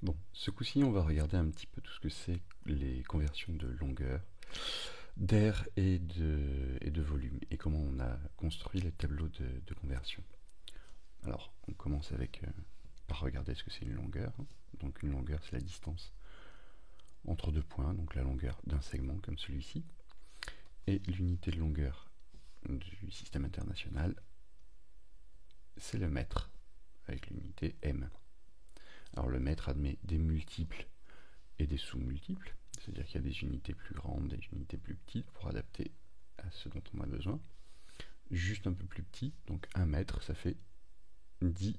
Bon, ce coup-ci, on va regarder un petit peu tout ce que c'est les conversions de longueur, d'air et de volume, et comment on a construit les tableaux de conversion. Alors, on commence par regarder ce que c'est une longueur. Donc une longueur, c'est la distance entre deux points, donc la longueur d'un segment comme celui-ci, et l'unité de longueur du système international, c'est le mètre, avec l'unité m. Alors le mètre admet des multiples et des sous-multiples, c'est-à-dire qu'il y a des unités plus grandes, des unités plus petites pour adapter à ce dont on a besoin. Juste un peu plus petit, donc 1 mètre, ça fait 10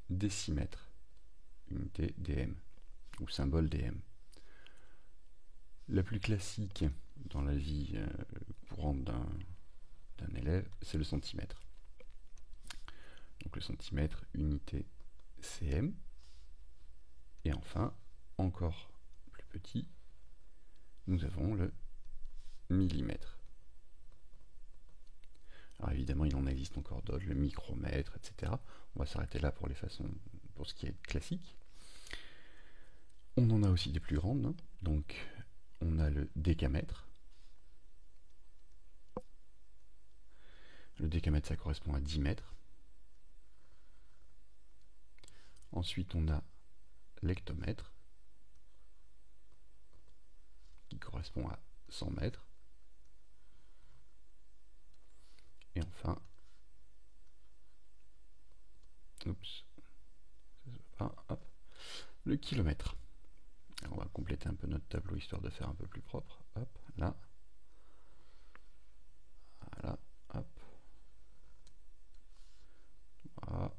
décimètres, unité dm, ou symbole dm. La plus classique dans la vie courante d'un élève, c'est le centimètre. Donc le centimètre, unité cm. Et enfin, encore plus petit, nous avons le millimètre. Alors évidemment, il en existe encore d'autres, le micromètre, etc. On va s'arrêter là pour ce qui est classique. On en a aussi des plus grandes, hein. Donc on a le décamètre. Le décamètre, ça correspond à 10 mètres. Ensuite, on a l'hectomètre, qui correspond à 100 mètres. Et enfin, le kilomètre. Alors on va compléter un peu notre tableau histoire de faire un peu plus propre. Hop, là. Voilà, hop. Voilà.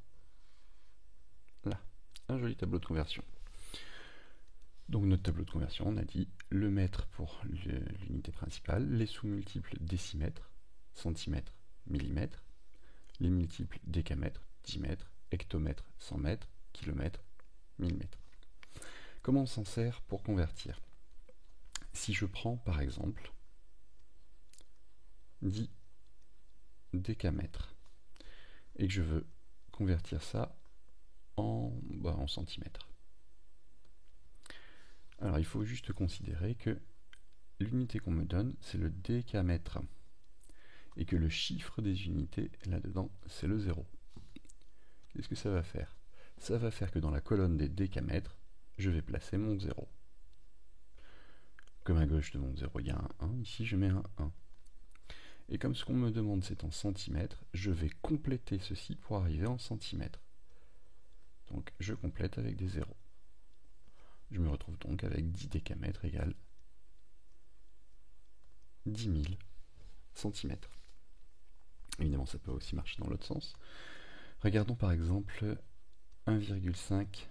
Là. Un joli tableau de conversion. Donc notre tableau de conversion, on a dit le mètre pour l'unité principale, les sous-multiples décimètres, centimètres, millimètres, les multiples décamètres, 10 mètres, hectomètre, 100 mètres, kilomètre, millimètre. Comment on s'en sert pour convertir? Si je prends par exemple 10 décamètres et que je veux convertir ça en centimètres. Alors il faut juste considérer que l'unité qu'on me donne, c'est le décamètre, et que le chiffre des unités là-dedans, c'est le 0. Qu'est-ce que ça va faire? Ça va faire que dans la colonne des décamètres, je vais placer mon 0. Comme à gauche de mon 0, il y a un 1, ici je mets un 1. Et comme ce qu'on me demande c'est en centimètres, je vais compléter ceci pour arriver en centimètres. Donc je complète avec des 0. Je me retrouve donc avec 10 décamètres égale 10 000 centimètres. Évidemment, ça peut aussi marcher dans l'autre sens. Regardons par exemple 1,5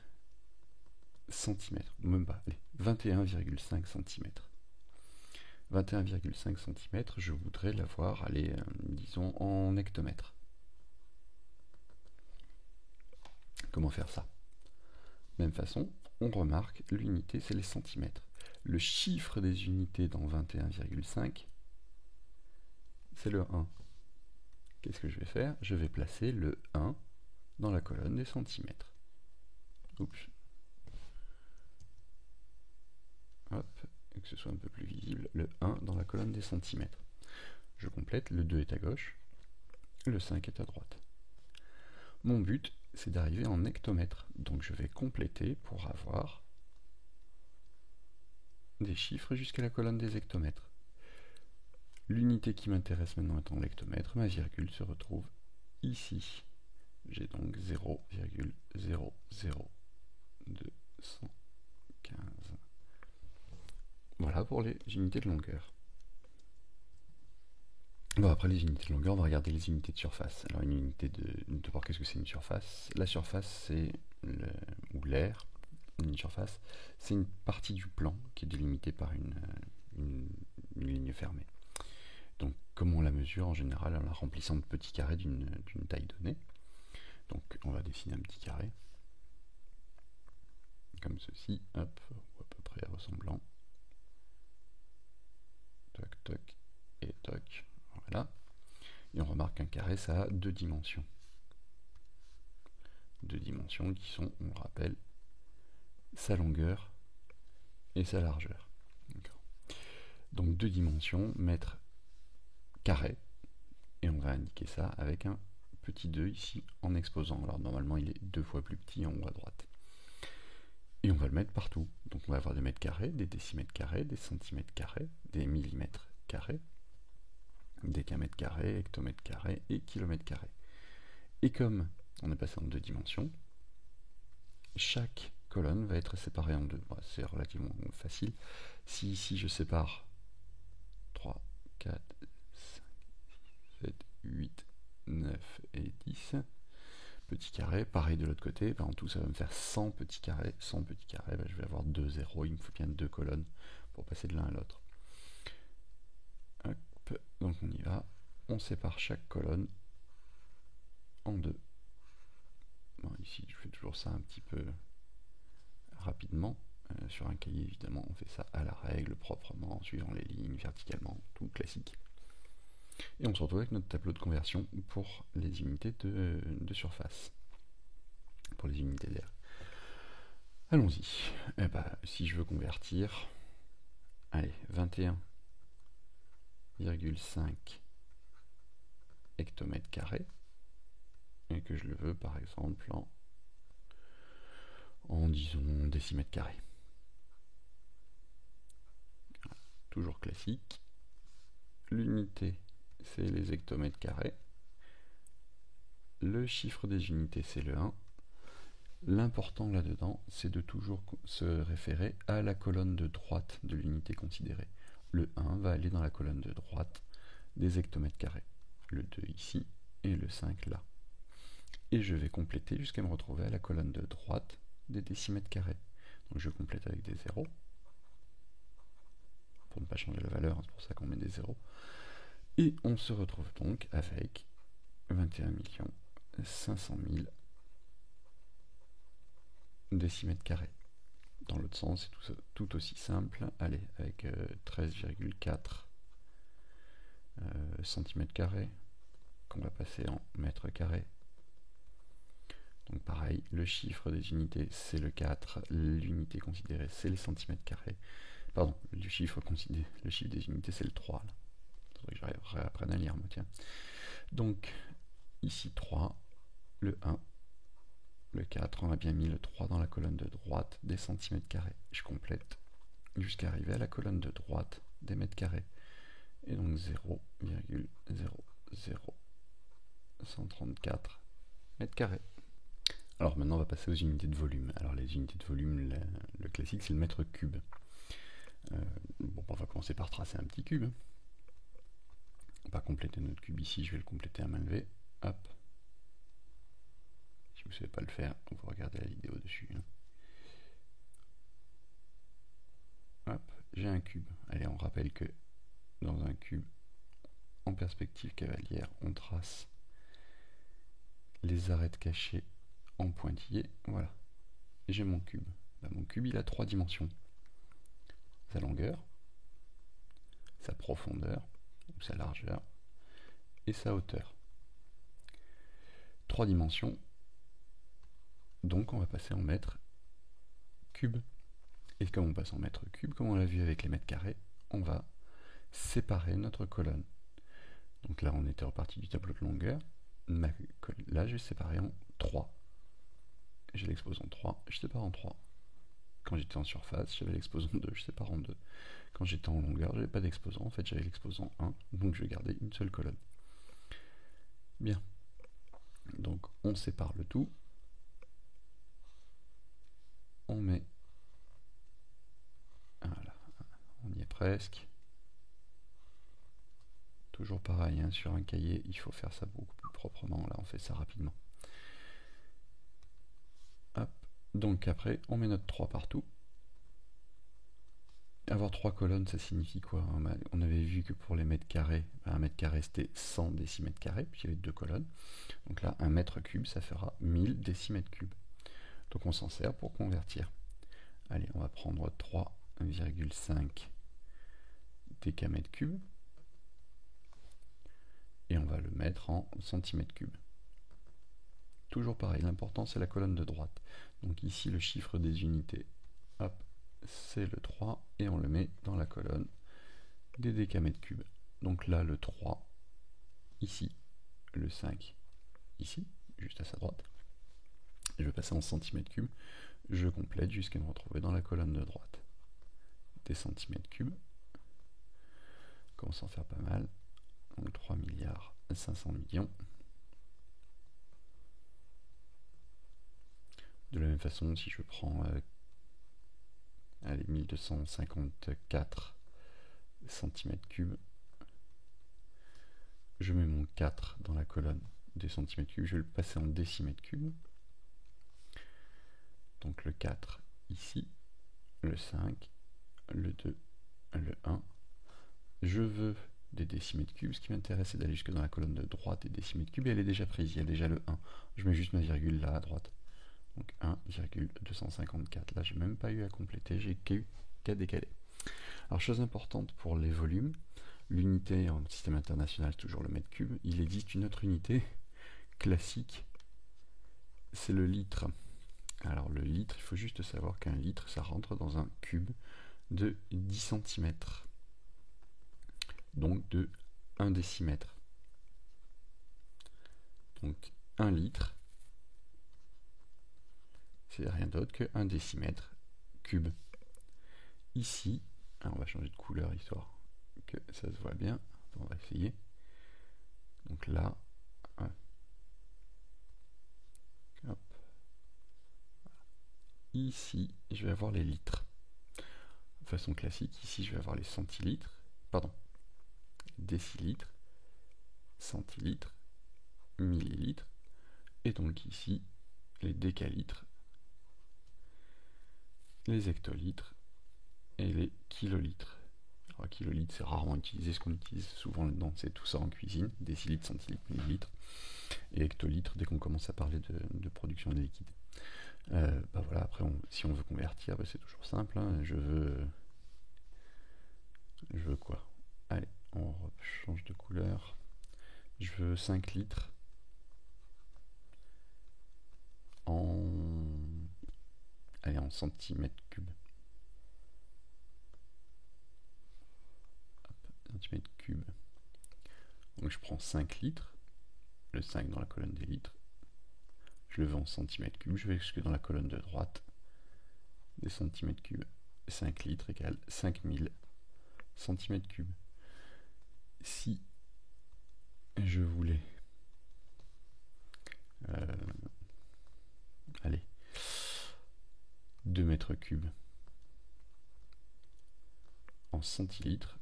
cm, même pas, allez, 21,5 cm. 21,5 cm, je voudrais l'avoir, allez, disons en hectomètres. Comment faire ça? Même façon, on remarque, l'unité c'est les centimètres. Le chiffre des unités dans 21,5, c'est le 1. Qu'est-ce que je vais faire? Je vais placer le 1 dans la colonne des centimètres. Oups. Hop, et que ce soit un peu plus visible, le 1 dans la colonne des centimètres. Je complète, le 2 est à gauche, le 5 est à droite. Mon but, c'est d'arriver en hectomètres, donc je vais compléter pour avoir des chiffres jusqu'à la colonne des hectomètres. L'unité qui m'intéresse maintenant étant l'hectomètre, ma virgule se retrouve ici. J'ai donc 0,00215. Voilà pour les unités de longueur. Bon, après les unités de longueur, on va regarder les unités de surface. Alors une unité d'abord, qu'est-ce que c'est une surface? La surface, c'est ou l'air. Une surface, c'est une partie du plan qui est délimitée par une ligne fermée. Donc, comment on la mesure en général? En la remplissant de petits carrés d'une taille donnée. Donc, on va dessiner un petit carré, comme ceci, hop, ou à peu près ressemblant. Toc, toc, et toc, voilà. Et on remarque qu'un carré, ça a deux dimensions. Deux dimensions qui sont, on le rappelle, sa longueur et sa largeur. Donc 2 dimensions, mètre carré, et on va indiquer ça avec un petit 2 ici en exposant. Alors normalement il est 2 fois plus petit en haut à droite. Et on va le mettre partout. Donc on va avoir des mètres carrés, des décimètres carrés, des centimètres carrés, des millimètres carrés, décamètres carrés, hectomètres carrés et kilomètres carrés. Et comme on est passé en 2 dimensions, chaque colonne va être séparée en 2. Bon, c'est relativement facile. Si ici je sépare 3, 4, 5, 7, 8, 9 et 10 petits carrés, pareil de l'autre côté, en tout ça va me faire 100 petits carrés. 100 petits carrés, je vais avoir 2 zéros, il me faut bien 2 colonnes pour passer de l'un à l'autre. Donc on y va, on sépare chaque colonne en 2. Bon, ici je fais toujours ça un petit peu rapidement. Sur un cahier évidemment on fait ça à la règle, proprement, en suivant les lignes, verticalement, tout classique. Et on se retrouve avec notre tableau de conversion pour les unités de surface, pour les unités d'air. Allons-y. Si je veux convertir, allez, 21,5 hectomètres carrés, et que je le veux par exemple en disons décimètres carrés. Voilà. Toujours classique. L'unité c'est les hectomètres carrés. Le chiffre des unités c'est le 1. L'important là-dedans, c'est de toujours se référer à la colonne de droite de l'unité considérée. Le 1 va aller dans la colonne de droite des hectomètres carrés. Le 2 ici et le 5 là. Et je vais compléter jusqu'à me retrouver à la colonne de droite des décimètres carrés. Donc je complète avec des zéros. Pour ne pas changer la valeur, c'est pour ça qu'on met des zéros. Et on se retrouve donc avec 21 500 000 décimètres carrés. Dans l'autre sens, c'est tout aussi simple. Allez, avec 13,4 centimètres carrés, qu'on va passer en mètres carrés. Donc pareil, le chiffre des unités c'est le 4, l'unité considérée c'est les centimètres carrés. Pardon, le chiffre des unités c'est le 3. Il faudrait que j'arrive à apprendre à lire, moi, tiens. Donc ici 3, le 1, le 4, on a bien mis le 3 dans la colonne de droite des centimètres carrés. Je complète jusqu'à arriver à la colonne de droite des mètres carrés. Et donc 0,00134 mètres carrés. Alors maintenant on va passer aux unités de volume. Alors les unités de volume, le classique c'est le mètre cube. On va commencer par tracer un petit cube. On va compléter notre cube ici, je vais le compléter à main levée. Hop. Si vous ne savez pas le faire, vous regardez la vidéo dessus. Hop, j'ai un cube. Allez, on rappelle que dans un cube, en perspective cavalière, on trace les arêtes cachées en pointillés. Voilà. Et j'ai mon cube. Mon cube, il a 3 dimensions. Sa longueur, sa profondeur, ou sa largeur, et sa hauteur. 3 dimensions. Donc on va passer en mètres cubes. Et comme on passe en mètres cubes, comme on l'a vu avec les mètres carrés, on va séparer notre colonne. Donc là on était reparti du tableau de longueur. Là je vais séparer en 3. J'ai l'exposant 3, je sépare en 3. Quand j'étais en surface, j'avais l'exposant 2, je sépare en 2. Quand j'étais en longueur, j'avais pas d'exposant, en fait j'avais l'exposant 1, donc je vais garder une seule colonne. Bien. Donc on sépare le tout. On met... Voilà, on y est presque. Toujours pareil, hein, sur un cahier, il faut faire ça beaucoup plus proprement. Là, on fait ça rapidement. Hop. Donc après, on met notre 3 partout. Avoir 3 colonnes, ça signifie quoi? On avait vu que pour les mètres carrés, un mètre carré c'était 100 décimètres carrés, puis il y avait 2 colonnes. Donc là, un mètre cube, ça fera 1000 décimètres cubes. Donc on s'en sert pour convertir. Allez, on va prendre 3,5 décamètres cubes. Et on va le mettre en centimètres cubes. Toujours pareil, l'important c'est la colonne de droite. Donc ici le chiffre des unités hop, c'est le 3, et on le met dans la colonne des décamètres cubes. Donc là, le 3, ici, le 5, ici, juste à sa droite. Je vais passer en centimètres cubes, je complète jusqu'à me retrouver dans la colonne de droite. Des centimètres cubes, commence à en faire pas mal, donc 3 milliards 500 millions. De la même façon, si je prends allez, 1254 centimètres cubes, je mets mon 4 dans la colonne des centimètres cubes, je vais le passer en décimètres cubes. Donc le 4 ici, le 5, le 2, le 1. Je veux des décimètres cubes, ce qui m'intéresse c'est d'aller jusque dans la colonne de droite des décimètres cubes, et elle est déjà prise, il y a déjà le 1. Je mets juste ma virgule là à droite. Donc 1,254. Là, j'ai même pas eu à compléter, j'ai qu'à décaler. Alors, chose importante pour les volumes, l'unité en système international, c'est toujours le mètre cube. Il existe une autre unité classique, c'est le litre. Alors, le litre, il faut juste savoir qu'un litre, ça rentre dans un cube de 10 cm. Donc, de 1 décimètre. Donc, 1 litre, c'est rien d'autre que 1 décimètre cube. Ici, alors on va changer de couleur histoire que ça se voit bien. On va essayer. Donc là, hop. Ici, je vais avoir les litres. De façon classique, ici, je vais avoir les centilitres, pardon, décilitres, centilitres, millilitres, et donc ici, les décalitres, les hectolitres et les kilolitres. Alors, kilolitres, c'est rarement utilisé, ce qu'on utilise souvent là-dedans, c'est tout ça en cuisine, décilitres, centilitres, millilitres, et hectolitres dès qu'on commence à parler de production de liquide. Bah voilà, après, si on veut convertir, bah c'est toujours simple, hein, je veux quoi? Allez, on change de couleur. Je veux 5 litres en centimètres cubes. Centimètres cubes. Donc je prends 5 litres, le 5 dans la colonne des litres. Je le veux en centimètres cubes, je vais jusque dans la colonne de droite des centimètres cubes. 5 litres égale 5000 centimètres cubes. Si je voulais allez, 2 mètres cubes en centilitres,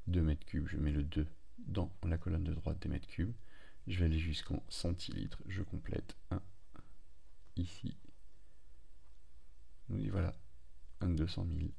2 mètres cubes, je mets le 2 dans la colonne de droite des mètres cubes, je vais aller jusqu'en centilitres, je complète 1 ici, nous y voilà, 200 000